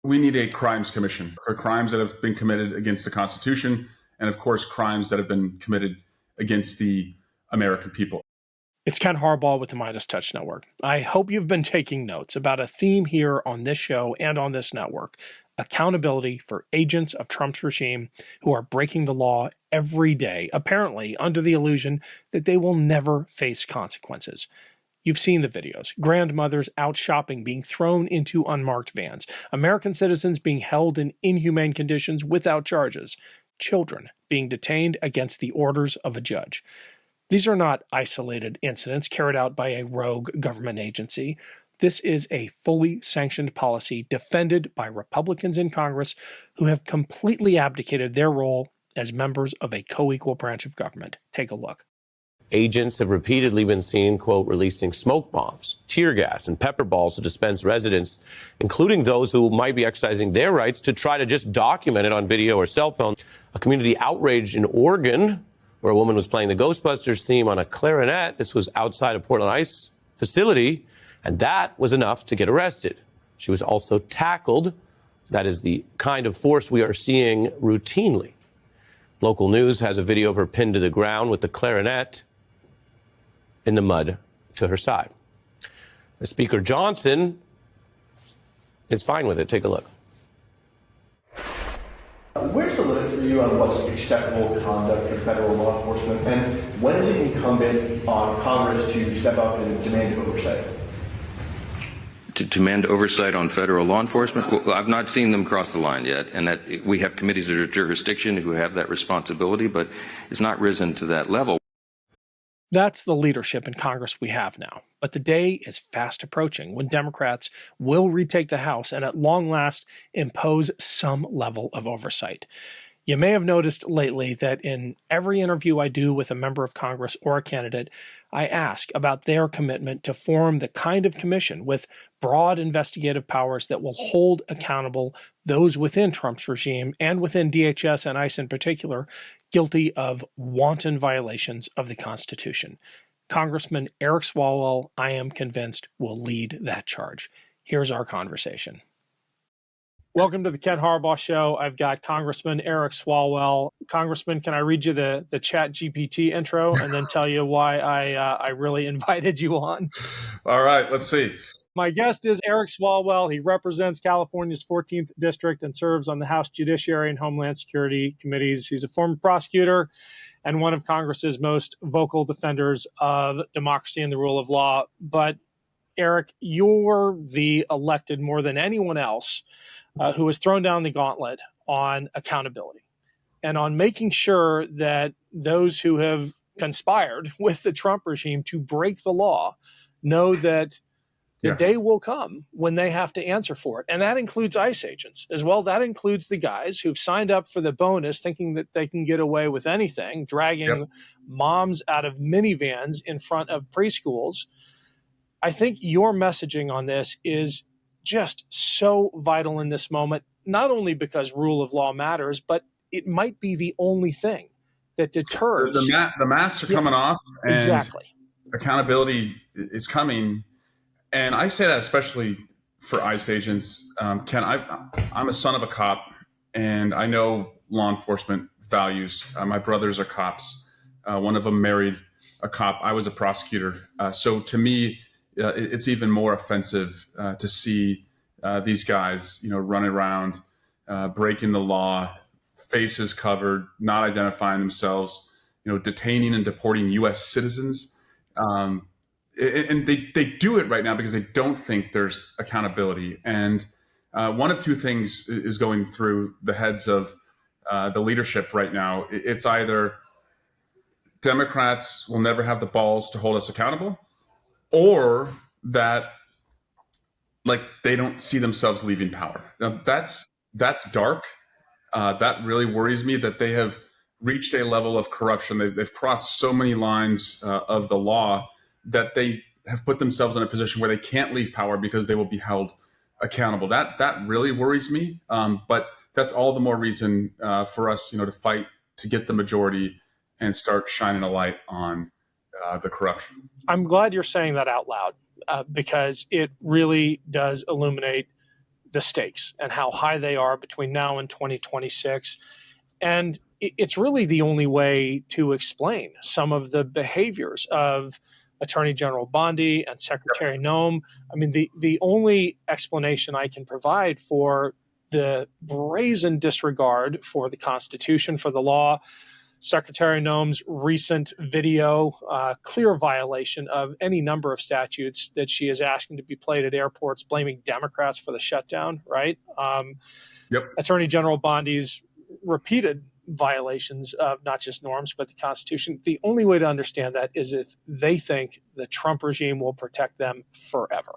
We need a crimes commission for crimes that have been committed against the Constitution and, of course, crimes that have been committed against the American people. It's Ken Harbaugh with the Midas Touch Network. I hope you've been taking notes about a theme here on this show and on this network: accountability for agents of Trump's regime who are breaking the law every day, apparently under the illusion that they will never face consequences. You've seen the videos. Grandmothers out shopping being thrown into unmarked vans. American citizens being held in inhumane conditions without charges. Children being detained against the orders of a judge. These are not isolated incidents carried out by a rogue government agency. This is a fully sanctioned policy defended by Republicans in Congress who have completely abdicated their role as members of a co-equal branch of government. Take a look. Agents have repeatedly been seen, quote, releasing smoke bombs, tear gas, and pepper balls to dispense residents, including those who might be exercising their rights to try to just document it on video or cell phone. A community outrage in Oregon, where a woman was playing the Ghostbusters theme on a clarinet. This was outside a Portland ICE facility, and that was enough to get arrested. She was also tackled. That is the kind of force we are seeing routinely. Local news has a video of her pinned to the ground with the clarinet in the mud to her side. Speaker Johnson is fine with it. Take a look. Where's the limit for you on what's acceptable conduct for federal law enforcement, and when is it incumbent on Congress to step up and demand oversight? To demand oversight on federal law enforcement? Well, I've not seen them cross the line yet, and that we have committees of jurisdiction who have that responsibility, but it's not risen to that level. That's the leadership in Congress we have now. But the day is fast approaching when Democrats will retake the House and at long last impose some level of oversight. You may have noticed lately that in every interview I do with a member of Congress or a candidate, I ask about their commitment to form the kind of commission with broad investigative powers that will hold accountable those within Trump's regime and within DHS and ICE in particular, guilty of wanton violations of the Constitution. Congressman Eric Swalwell, I am convinced, will lead that charge. Here's our conversation. Welcome to the Ken Harbaugh Show. I've got Congressman Eric Swalwell. Congressman, can I read you the Chat GPT intro and then tell you why I really invited you on? All right, let's see. My guest is Eric Swalwell. He represents California's 14th District and serves on the House Judiciary and Homeland Security Committees. He's a former prosecutor and one of Congress's most vocal defenders of democracy and the rule of law. But Eric, you're the elected more than anyone else who has thrown down the gauntlet on accountability and on making sure that those who have conspired with the Trump regime to break the law know that the day will come when they have to answer for it. And that includes ICE agents as well. That includes the guys who've signed up for the bonus thinking that they can get away with anything, dragging moms out of minivans in front of preschools. I think your messaging on this is just so vital in this moment, not only because rule of law matters, but it might be the only thing that deters. The masks are coming off, and exactly. Accountability is coming. And I say that especially for ICE agents. Ken, I'm a son of a cop, and I know law enforcement values. My brothers are cops. One of them married a cop. I was a prosecutor. So to me, it's even more offensive to see these guys, running around, breaking the law, faces covered, not identifying themselves, detaining and deporting U.S. citizens. And they do it right now because they don't think there's accountability. And one of two things is going through the heads of the leadership right now. It's either Democrats will never have the balls to hold us accountable, or that they don't see themselves leaving power. Now, that's dark. That really worries me that they have reached a level of corruption. They've crossed so many lines of the law that they have put themselves in a position where they can't leave power because they will be held accountable. That really worries me. But that's all the more reason for us, to fight to get the majority and start shining a light on the corruption. I'm glad you're saying that out loud because it really does illuminate the stakes and how high they are between now and 2026. And it's really the only way to explain some of the behaviors of Attorney General Bondi and Secretary Noem. I mean, the only explanation I can provide for the brazen disregard for the Constitution, for the law, Secretary Noem's recent video, clear violation of any number of statutes that she is asking to be played at airports, blaming Democrats for the shutdown, right? Attorney General Bondi's repeated violations of not just norms, but the Constitution. The only way to understand that is if they think the Trump regime will protect them forever.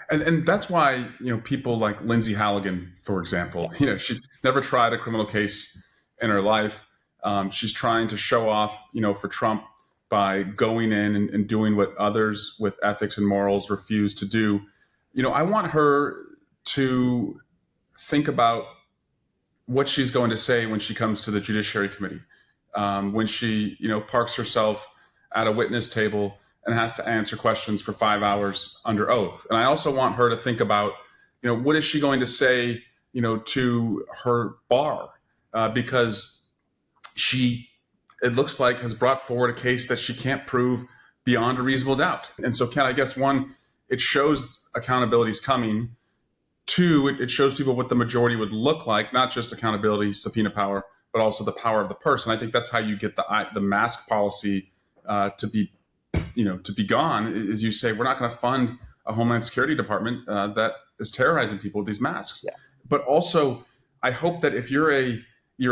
And that's why, people like Lindsay Halligan, for example, she never tried a criminal case in her life. She's trying to show off, for Trump by going in and doing what others with ethics and morals refuse to do. I want her to think about what she's going to say when she comes to the Judiciary Committee, when she, parks herself at a witness table and has to answer questions for 5 hours under oath. And I also want her to think about, what is she going to say, to her bar, because she, it looks like, has brought forward a case that she can't prove beyond a reasonable doubt. And so, Ken, I guess one, it shows accountability is coming. Two, it shows people what the majority would look like, not just accountability, subpoena power, but also the power of the purse. And I think that's how you get the mask policy to be gone. Is you say, we're not going to fund a Homeland Security Department that is terrorizing people with these masks. Yeah. But also, I hope that if you're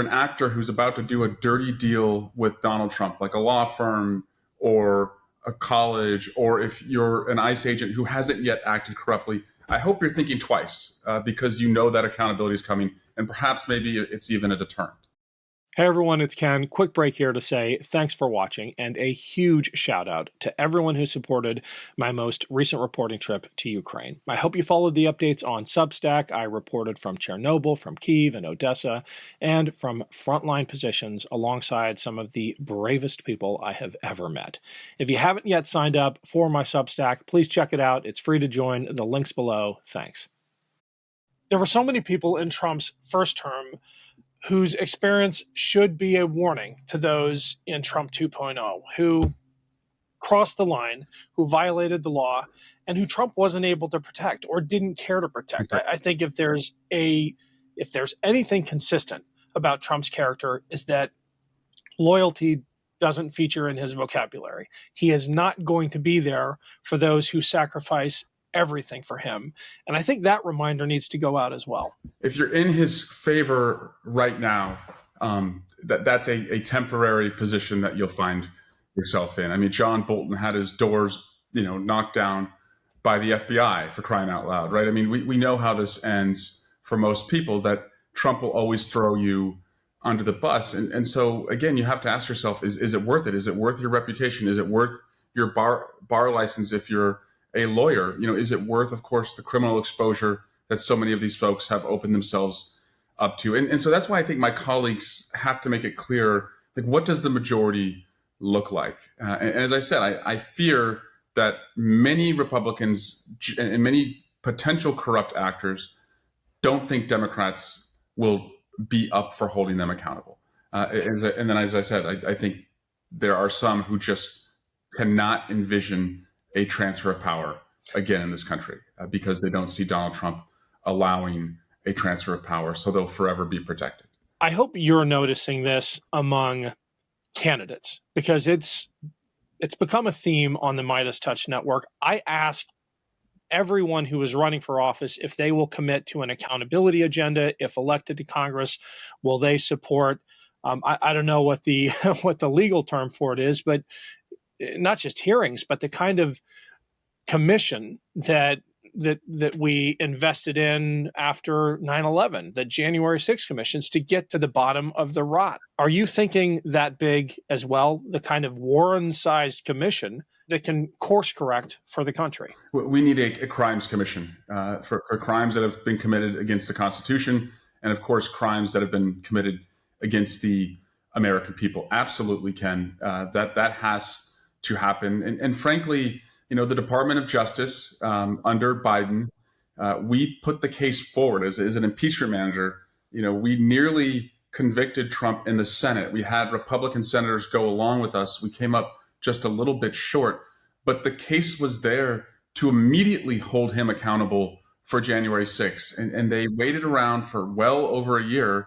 an actor who's about to do a dirty deal with Donald Trump, like a law firm or a college, or if you're an ICE agent who hasn't yet acted corruptly, I hope you're thinking twice because that accountability is coming, and perhaps maybe it's even a deterrent. Hey everyone, it's Ken. Quick break here to say thanks for watching, and a huge shout out to everyone who supported my most recent reporting trip to Ukraine. I hope you followed the updates on Substack. I reported from Chernobyl, from Kyiv and Odessa, and from frontline positions alongside some of the bravest people I have ever met. If you haven't yet signed up for my Substack, please check it out. It's free to join. The link's below. Thanks. There were so many people in Trump's first term whose experience should be a warning to those in Trump 2.0, who crossed the line, who violated the law, and who Trump wasn't able to protect or didn't care to protect. I think if there's anything consistent about Trump's character, is that loyalty doesn't feature in his vocabulary. He is not going to be there for those who sacrifice everything for him. And I think that reminder needs to go out as well. If you're in his favor right now, that's a temporary position that you'll find yourself in. I mean, John Bolton had his doors, knocked down by the FBI, for crying out loud, right? I mean, we know how this ends for most people, that Trump will always throw you under the bus. And so, again, you have to ask yourself, is it worth it? Is it worth your reputation? Is it worth your bar license if you're a lawyer? Is it worth, of course, the criminal exposure that so many of these folks have opened themselves up to? And so that's why I think my colleagues have to make it clear, like, what does the majority look like? And as I said, I fear that many Republicans and many potential corrupt actors don't think Democrats will be up for holding them accountable. And then, as I said, I think there are some who just cannot envision a transfer of power again in this country because they don't see Donald Trump allowing a transfer of power, so they'll forever be protected. I hope you're noticing this among candidates, because it's become a theme on the Midas Touch Network. I ask everyone who is running for office if they will commit to an accountability agenda. If elected to Congress, will they support, I don't know what the what the legal term for it is, but not just hearings, but the kind of commission that we invested in after 9/11, the January 6th commissions, to get to the bottom of the rot. Are you thinking that big as well, the kind of Warren-sized commission that can course correct for the country? We need a crimes commission for crimes that have been committed against the Constitution, and of course, crimes that have been committed against the American people. Absolutely, Ken. That has to happen. And frankly, the Department of Justice under Biden we put the case forward as an impeachment manager. We nearly convicted Trump in the Senate. We had Republican senators go along with us. We came up just a little bit short, but the case was there to immediately hold him accountable for January 6th. And they waited around for well over a year,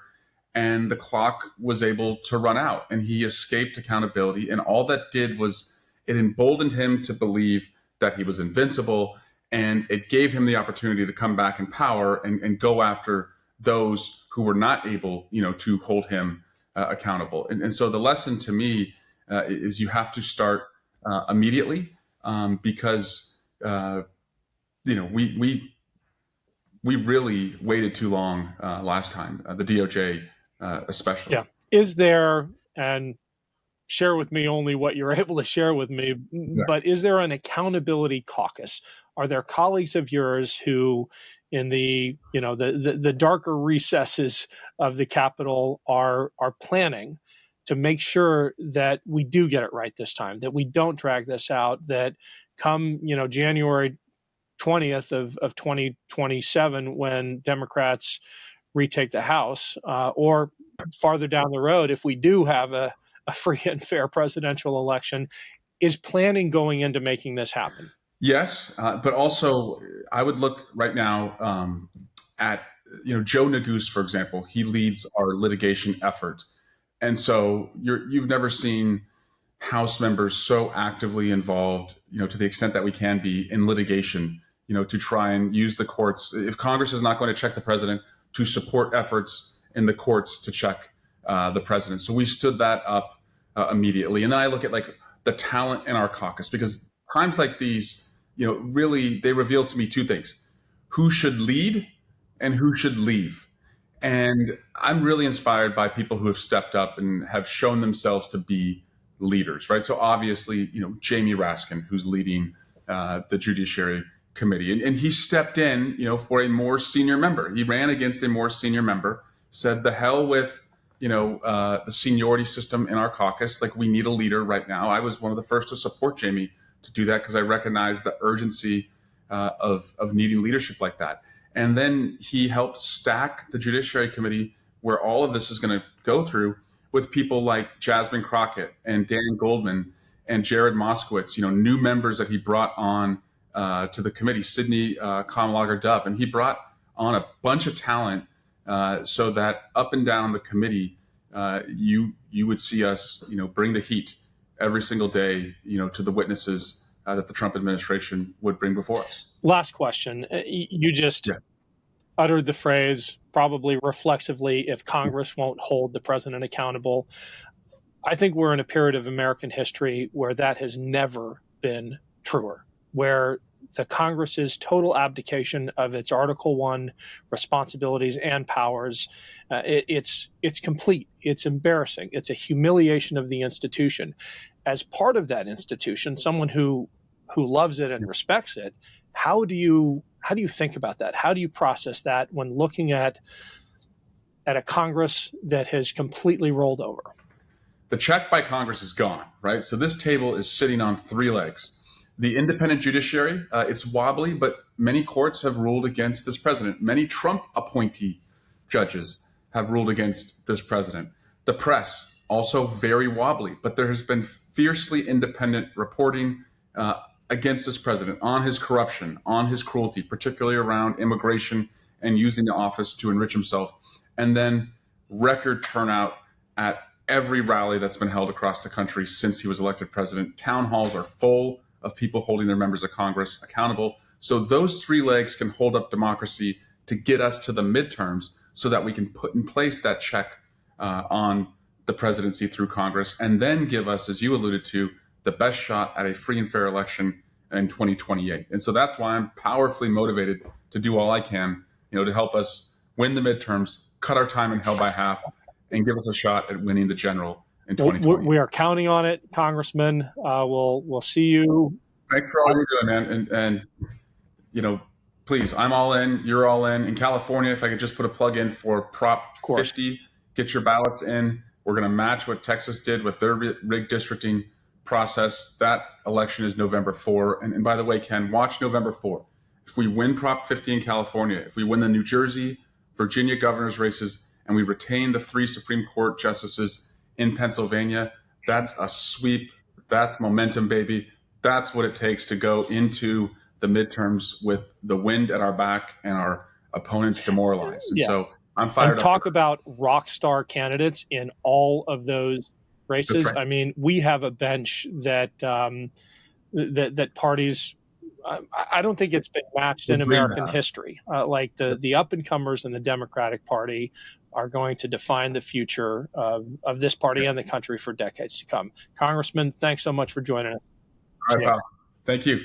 and the clock was able to run out, and he escaped accountability. And all that did was it emboldened him to believe that he was invincible, and it gave him the opportunity to come back in power and go after those who were not able, to hold him accountable. And so the lesson to me is you have to start immediately, because we really waited too long last time, the DOJ especially. Yeah. Is there, and share with me only what you're able to share with me, but is there an accountability caucus? Are there colleagues of yours who, in the darker recesses of the Capitol, are planning to make sure that we do get it right this time, that we don't drag this out, that come January 20th of 2027, when Democrats retake the House, or farther down the road, if we do have a free and fair presidential election, is planning going into making this happen? Yes, but also I would look right now at Joe Neguse, for example. He leads our litigation effort, and so you've never seen House members so actively involved, to the extent that we can be in litigation, to try and use the courts. If Congress is not going to check the president, to support efforts in the courts to check the president. So we stood that up immediately, and then I look at the talent in our caucus, because times like these, really, they reveal to me two things: who should lead and who should leave. And I'm really inspired by people who have stepped up and have shown themselves to be leaders, right? So obviously, Jamie Raskin, who's leading the Judiciary Committee, and he stepped in, for a more senior member. He ran against a more senior member, said the hell with, the seniority system in our caucus. We need a leader right now. I was one of the first to support Jamie to do that, because I recognize the urgency of needing leadership like that. And then he helped stack the Judiciary Committee, where all of this is going to go through, with people like Jasmine Crockett and Dan Goldman and Jared Moskowitz, new members that he brought on to the committee, Sidney Kamlager-Dove. And he brought on a bunch of talent so that up and down the committee, you would see us, bring the heat every single day, to the witnesses that the Trump administration would bring before us. Last question. You just uttered the phrase, probably reflexively, if Congress won't hold the president accountable. I think we're in a period of American history where that has never been truer, where the Congress's total abdication of its Article I responsibilities and powers, it's complete. It's embarrassing. It's a humiliation of the institution. As part of that institution, someone who loves it and respects it, how do you think about that? How do you process that when looking at a Congress that has completely rolled over? The check by Congress is gone, right? So this table is sitting on three legs. The independent judiciary, it's wobbly, but many courts have ruled against this president. Many Trump appointee judges have ruled against this president. The press, also very wobbly, but there has been fiercely independent reporting against this president, on his corruption, on his cruelty, particularly around immigration and using the office to enrich himself. And then record turnout at every rally that's been held across the country since he was elected president. Town halls are full of people holding their members of Congress accountable. So those three legs can hold up democracy to get us to the midterms, so that we can put in place that check on the presidency through Congress, and then give us, as you alluded to, the best shot at a free and fair election in 2028. And so that's why I'm powerfully motivated to do all I can, to help us win the midterms, cut our time in hell by half, and give us a shot at winning the general in 2020. We are counting on it, Congressman. We'll see you. Thanks for all you're doing, man. And please, I'm all in. You're all in. In California, if I could just put a plug in for Prop 50, get your ballots in. We're going to match what Texas did with their rigged districting process. That election is November 4. And by the way, Ken, watch November 4. If we win Prop 50 in California, if we win the New Jersey, Virginia governor's races, and we retain the 3 Supreme Court justices in Pennsylvania, that's a sweep. That's momentum, baby. That's what it takes to go into the midterms with the wind at our back and our opponents demoralized. And so I'm fired up. Talk about rock star candidates in all of those races. Right. I mean, we have a bench that that parties. I don't think it's been matched in American history. Like the up and comers in the Democratic Party are going to define the future of this party and the country for decades to come. Congressman, thanks so much for joining us. All right, pal. Thank you.